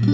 Hey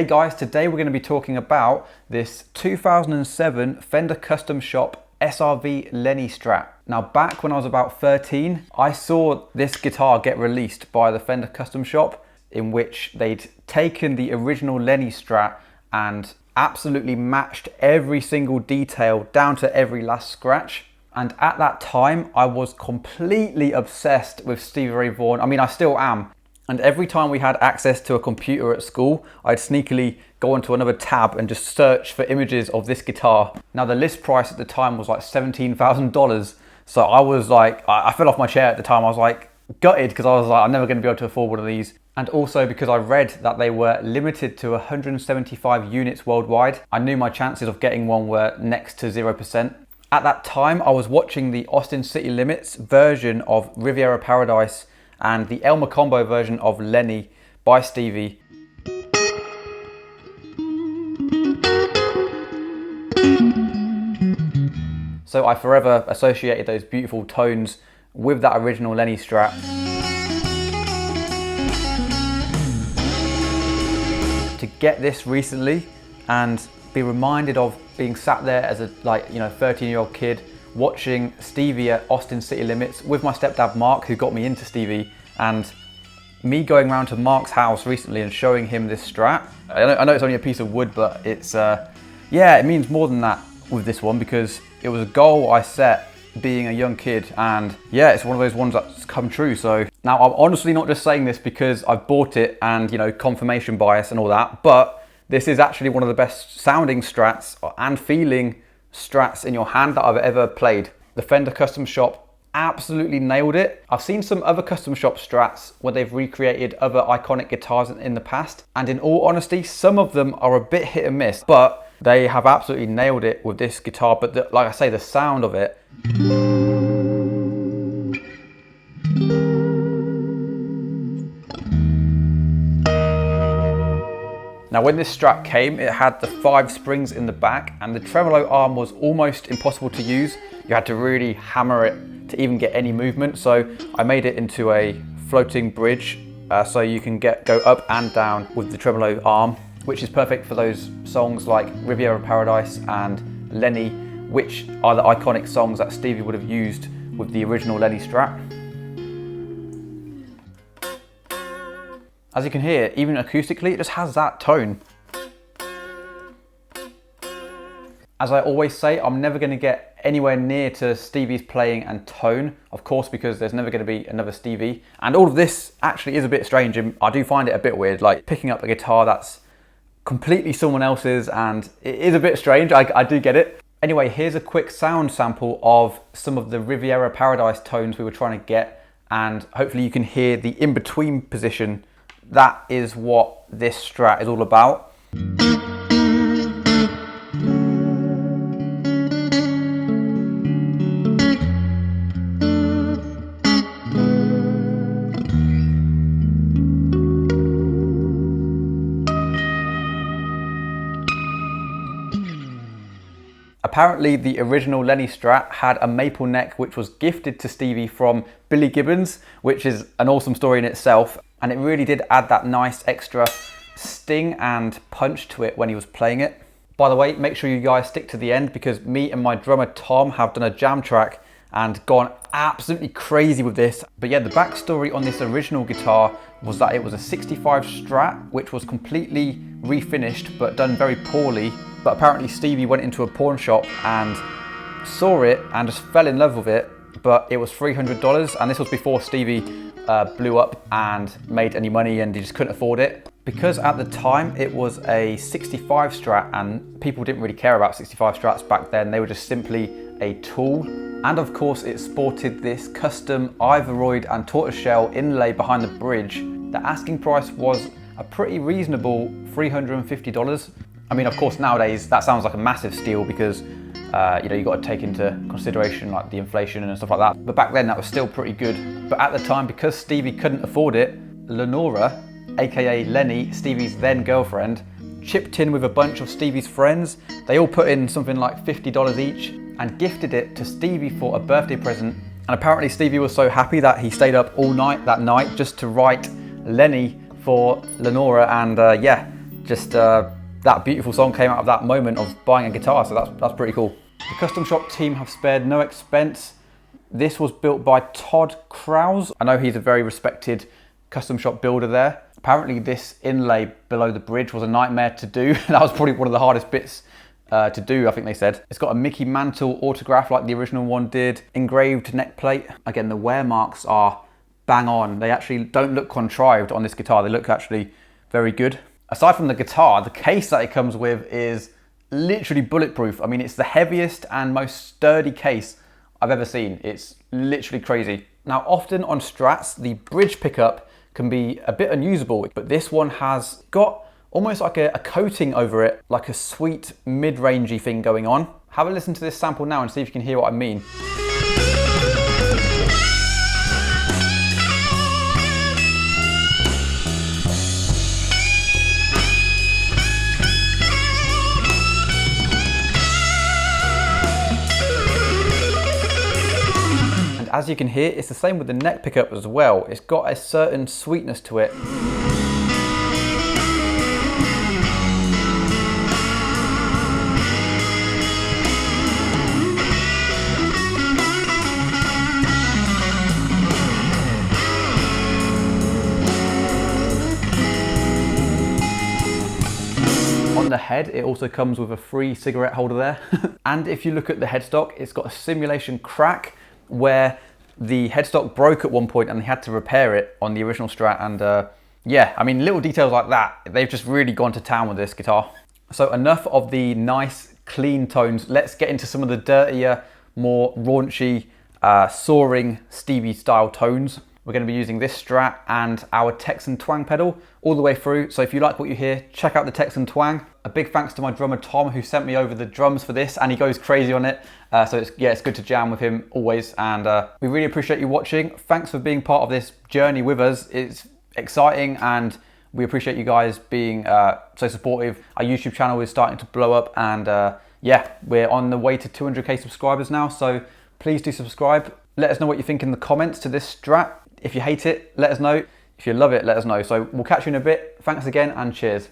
guys, today we're going to be talking about this 2007 Fender Custom Shop SRV Lenny Strat. Now back when I was about 13, I saw this guitar get released by the Fender Custom Shop, in which they'd taken the original Lenny Strat and absolutely matched every single detail down to every last scratch. And at that time, I was completely obsessed with Stevie Ray Vaughan. I mean, I still am. And every time we had access to a computer at school, I'd sneakily go onto another tab and just search for images of this guitar. Now the list price at the time was like $17,000. So I was like, I fell off my chair at the time. I was like gutted because I was like, I'm never going to be able to afford one of these. And also because I read that they were limited to 175 units worldwide, I knew my chances of getting one were next to 0%. At that time, I was watching the Austin City Limits version of Riviera Paradise and the Elmer Combo version of Lenny by Stevie. So I forever associated those beautiful tones with that original Lenny Strat. To get this recently and be reminded of being sat there as a 13-year-old kid watching Stevie at Austin City Limits with my stepdad Mark, who got me into Stevie, and me going around to Mark's house recently and showing him this Strat. I know it's only a piece of wood, but it's it means more than that with this one, because it was a goal I set being a young kid, and yeah, it's one of those ones that's come true. So now I'm honestly not just saying this because I've bought it and confirmation bias and all that, but this is actually one of the best sounding Strats and feeling Strats in your hand that I've ever played. The Fender Custom Shop absolutely nailed it. I've seen some other custom shop Strats where they've recreated other iconic guitars in the past, and in all honesty, some of them are a bit hit and miss, but they have absolutely nailed it with this guitar. But like I say, the sound of it. Now when this Strat came, it had the 5 springs in the back, and the tremolo arm was almost impossible to use. You had to really hammer it to even get any movement. So I made it into a floating bridge, so you can go up and down with the tremolo arm, which is perfect for those songs like Riviera Paradise and Lenny, which are the iconic songs that Stevie would have used with the original Lenny Strat. As you can hear, even acoustically, it just has that tone. As I always say, I'm never going to get anywhere near to Stevie's playing and tone, of course, because there's never going to be another Stevie. And all of this actually is a bit strange, and I do find it a bit weird, like picking up a guitar that's completely someone else's, and it is a bit strange, I do get it. Anyway, here's a quick sound sample of some of the Riviera Paradise tones we were trying to get, and hopefully you can hear the in-between position. That is what this Strat is all about. Apparently the original Lenny Strat had a maple neck which was gifted to Stevie from Billy Gibbons, which is an awesome story in itself, and it really did add that nice extra sting and punch to it when he was playing it. By the way, make sure you guys stick to the end, because me and my drummer Tom have done a jam track and gone absolutely crazy with this. But yeah, the backstory on this original guitar was that it was a 65 Strat, which was completely refinished but done very poorly. But apparently Stevie went into a pawn shop and saw it and just fell in love with it, but it was $300, and this was before Stevie blew up and made any money, and he just couldn't afford it. Because at the time it was a 65 Strat, and people didn't really care about 65 Strats back then, they were just simply a tool. And of course it sported this custom ivory and tortoiseshell inlay behind the bridge. The asking price was a pretty reasonable $350. I mean, of course nowadays that sounds like a massive steal because you know, you got to take into consideration like the inflation and stuff like that. But back then that was still pretty good. But at the time, because Stevie couldn't afford it, Lenora, aka Lenny, Stevie's then girlfriend, chipped in with a bunch of Stevie's friends. They all put in something like $50 each and gifted it to Stevie for a birthday present. And apparently Stevie was so happy that he stayed up all night that night just to write Lenny for Lenora, and yeah, just that beautiful song came out of that moment of buying a guitar, so that's pretty cool. The custom shop team have spared no expense. This was built by Todd Krause. I know he's a very respected custom shop builder there. Apparently this inlay below the bridge was a nightmare to do. That was probably one of the hardest bits to do, I think they said. It's got a Mickey Mantle autograph like the original one did, engraved neck plate. Again, the wear marks are bang on. They actually don't look contrived on this guitar. They look actually very good. Aside from the guitar, the case that it comes with is literally bulletproof. I mean, it's the heaviest and most sturdy case I've ever seen. It's literally crazy. Now, often on Strats, the bridge pickup can be a bit unusable, but this one has got almost like a coating over it, like a sweet mid-rangey thing going on. Have a listen to this sample now and see if you can hear what I mean. As you can hear, it's the same with the neck pickup as well. It's got a certain sweetness to it. On the head, it also comes with a free cigarette holder there. And if you look at the headstock, it's got a simulation crack where the headstock broke at one point and they had to repair it on the original Strat, and yeah, I mean, little details like that, they've just really gone to town with this guitar. So enough of the nice clean tones, let's get into some of the dirtier, more raunchy, soaring Stevie style tones. We're going to be using this Strat and our Texan Twang pedal all the way through. So if you like what you hear, check out the Texan Twang. A big thanks to my drummer Tom, who sent me over the drums for this, and he goes crazy on it. So it's good to jam with him always, and we really appreciate you watching. Thanks for being part of this journey with us. It's exciting, and we appreciate you guys being so supportive. Our YouTube channel is starting to blow up, and yeah, we're on the way to 200k subscribers now, so please do subscribe. Let us know what you think in the comments to this Strat. If you hate it, let us know. If you love it, let us know. So we'll catch you in a bit. Thanks again, and cheers.